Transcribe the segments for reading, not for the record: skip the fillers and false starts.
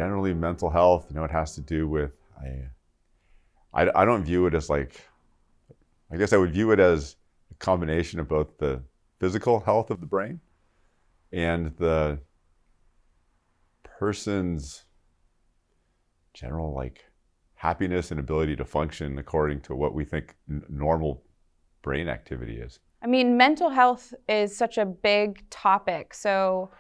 generally mental health, it has to do with, I don't view it as like, I guess I would view it as a combination of both the physical health of the brain and the person's general like happiness and ability to function according to what we think normal brain activity is. I mean, mental health is such a big topic, so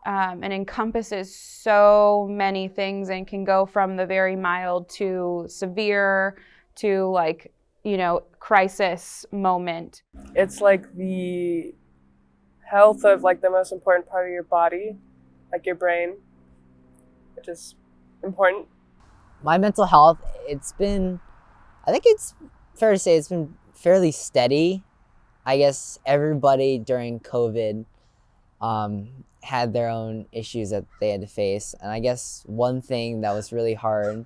and encompasses so many things and can go from the very mild to severe to like, crisis moment. It's like the health of like the most important part of your body, like your brain, which is important. My mental health, I think it's fair to say it's been fairly steady. I guess everybody during COVID had their own issues that they had to face. And I guess one thing that was really hard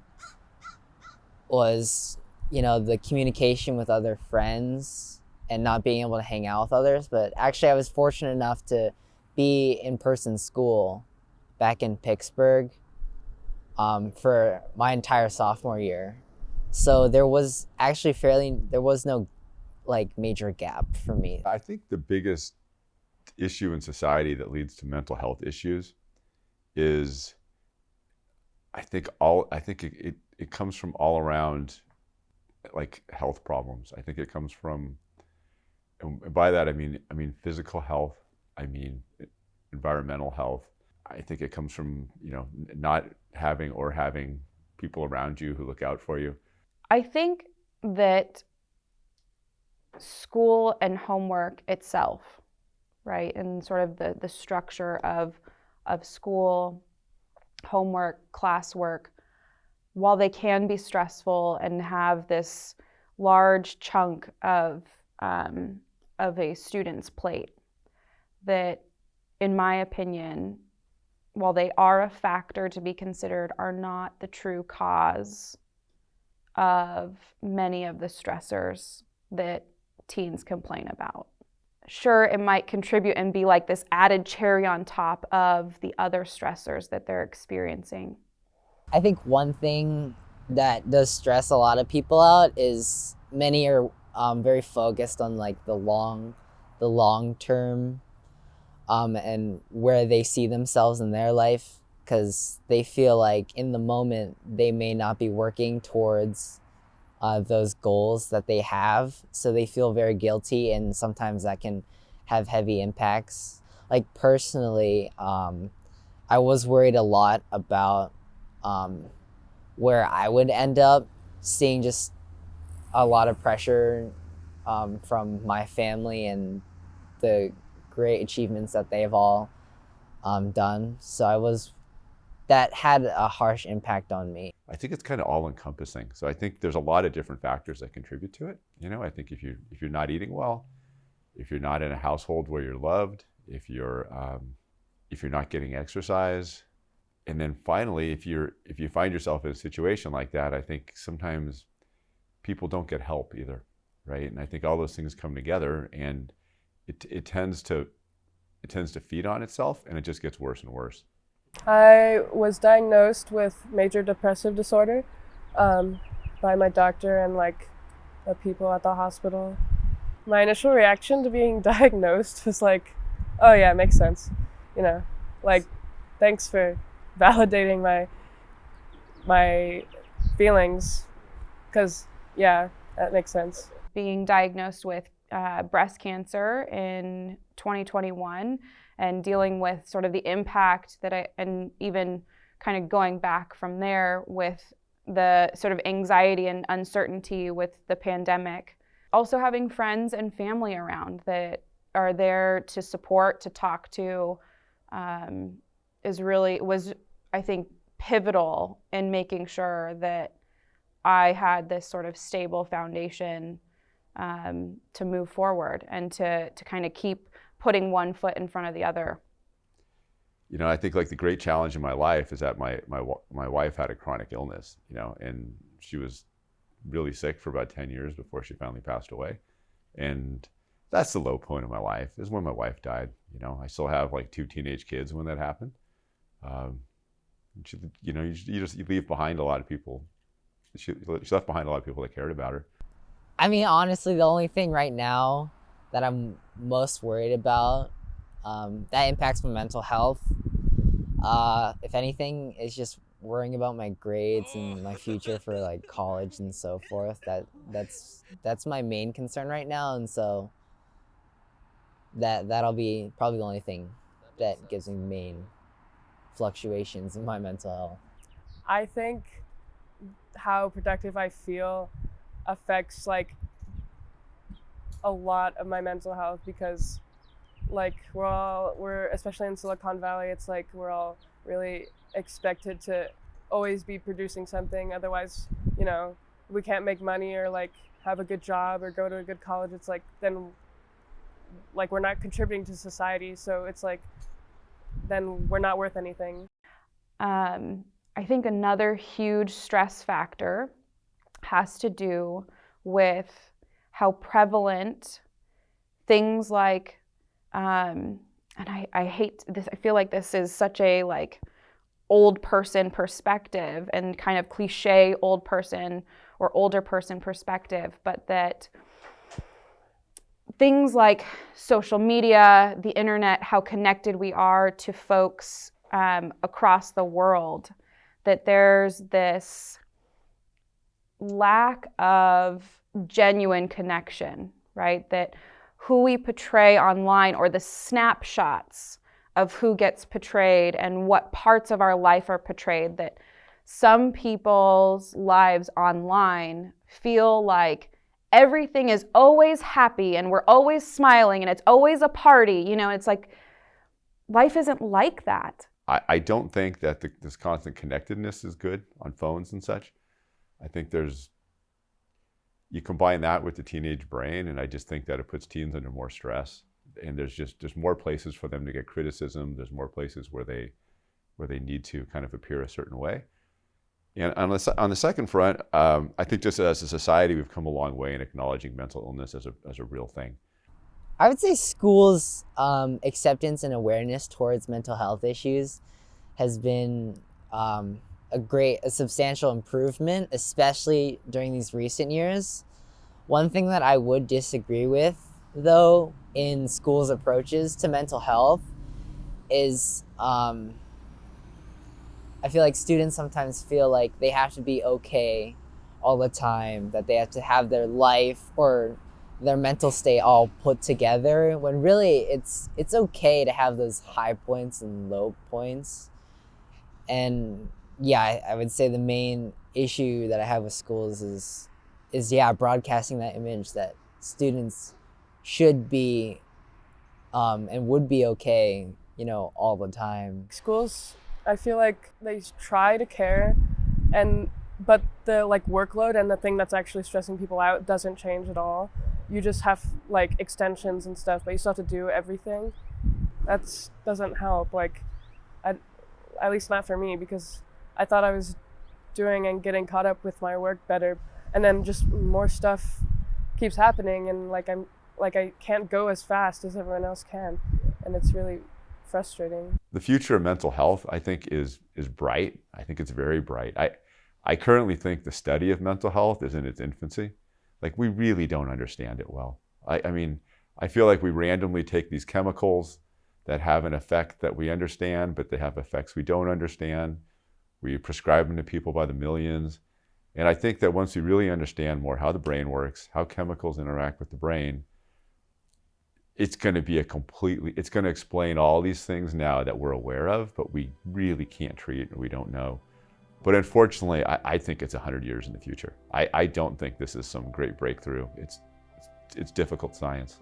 was, the communication with other friends and not being able to hang out with others. But actually I was fortunate enough to be in person school back in Pittsburgh for my entire sophomore year. So there was no like major gap for me. I think the biggest issue in society that leads to mental health issues is, it comes from all around like health problems. I think it comes from, and by that I mean physical health, I mean environmental health. I think it comes from, not having or having people around you who look out for you. I think that school and homework itself, right, and sort of the structure of school, homework, classwork, while they can be stressful and have this large chunk of a student's plate, that, in my opinion, while they are a factor to be considered, are not the true cause of many of the stressors that teens complain about. Sure, it might contribute and be like this added cherry on top of the other stressors that they're experiencing. I think one thing that does stress a lot of people out is many are very focused on like the long term and where they see themselves in their life, because they feel like in the moment they may not be working towards those goals that they have, so they feel very guilty, and sometimes that can have heavy impacts. Like personally, I was worried a lot about where I would end up, seeing just a lot of pressure from my family and the great achievements that they've all done. So that had a harsh impact on me. I think it's kind of all encompassing. So I think there's a lot of different factors that contribute to it. I think if you're not eating well, if you're not in a household where you're loved, if you're not getting exercise, and then finally, if you find yourself in a situation like that, I think sometimes people don't get help either, right? And I think all those things come together, and it tends to feed on itself, and it just gets worse and worse. I was diagnosed with major depressive disorder by my doctor and like the people at the hospital. My initial reaction to being diagnosed was like, oh yeah, it makes sense. Like, thanks for validating my feelings, because yeah, that makes sense. Being diagnosed with breast cancer in 2021 and dealing with sort of the impact and even kind of going back from there with the sort of anxiety and uncertainty with the pandemic. Also having friends and family around that are there to support, to talk to, was, I think, pivotal in making sure that I had this sort of stable foundation to move forward and to kind of keep putting one foot in front of the other. I think like the great challenge in my life is that my wife had a chronic illness, and she was really sick for about 10 years before she finally passed away. And that's the low point of my life, is when my wife died. I still have like 2 teenage kids when that happened. She, you know, you leave behind a lot of people. She left behind a lot of people that cared about her. I mean, honestly, the only thing right now that I'm most worried about that impacts my mental health, if anything, is just worrying about my grades and my future for like college and so forth. That's my main concern right now, and so that'll be probably the only thing that gives me main fluctuations in my mental health. I think how productive I feel affects like a lot of my mental health, because like we're especially in Silicon Valley, it's like we're all really expected to always be producing something, otherwise, you know, we can't make money or like have a good job or go to a good college. It's like then like we're not contributing to society, so it's like then we're not worth anything. I think another huge stress factor has to do with how prevalent things like, and I hate this, I feel like this is such a like old person perspective and kind of cliche old person or older person perspective, but that things like social media, the internet, how connected we are to folks across the world, that there's this lack of genuine connection, right? That who we portray online, or the snapshots of who gets portrayed and what parts of our life are portrayed, that some people's lives online feel like everything is always happy and we're always smiling and it's always a party, you know, it's like life isn't like that. I don't think that this constant connectedness is good on phones and such. I think you combine that with the teenage brain, and I just think that it puts teens under more stress. And there's more places for them to get criticism. There's more places where they need to kind of appear a certain way. And on the second front, I think just as a society, we've come a long way in acknowledging mental illness as a real thing. I would say schools' acceptance and awareness towards mental health issues has been a substantial improvement, especially during these recent years. One thing that I would disagree with, though, in schools' approaches to mental health is I feel like students sometimes feel like they have to be okay all the time, that they have to have their life or their mental state all put together, when really it's okay to have those high points and low points. And yeah, I would say the main issue that I have with schools is broadcasting that image that students should be and would be okay, you know, all the time. Schools, I feel like they try to care, but the like workload and the thing that's actually stressing people out doesn't change at all. You just have like extensions and stuff, but you still have to do everything. That doesn't help. Like, at least not for me, because I thought I was doing and getting caught up with my work better, and then just more stuff keeps happening, and I can't go as fast as everyone else can, and it's really frustrating. The future of mental health, I think, is bright. I think it's very bright. I currently think the study of mental health is in its infancy. Like, we really don't understand it well. I mean, I feel like we randomly take these chemicals that have an effect that we understand, but they have effects we don't understand. We prescribe them to people by the millions. And I think that once we really understand more how the brain works, how chemicals interact with the brain, it's going to explain all these things now that we're aware of, but we really can't treat and we don't know. But unfortunately, I think it's 100 years in the future. I don't think this is some great breakthrough. It's difficult science.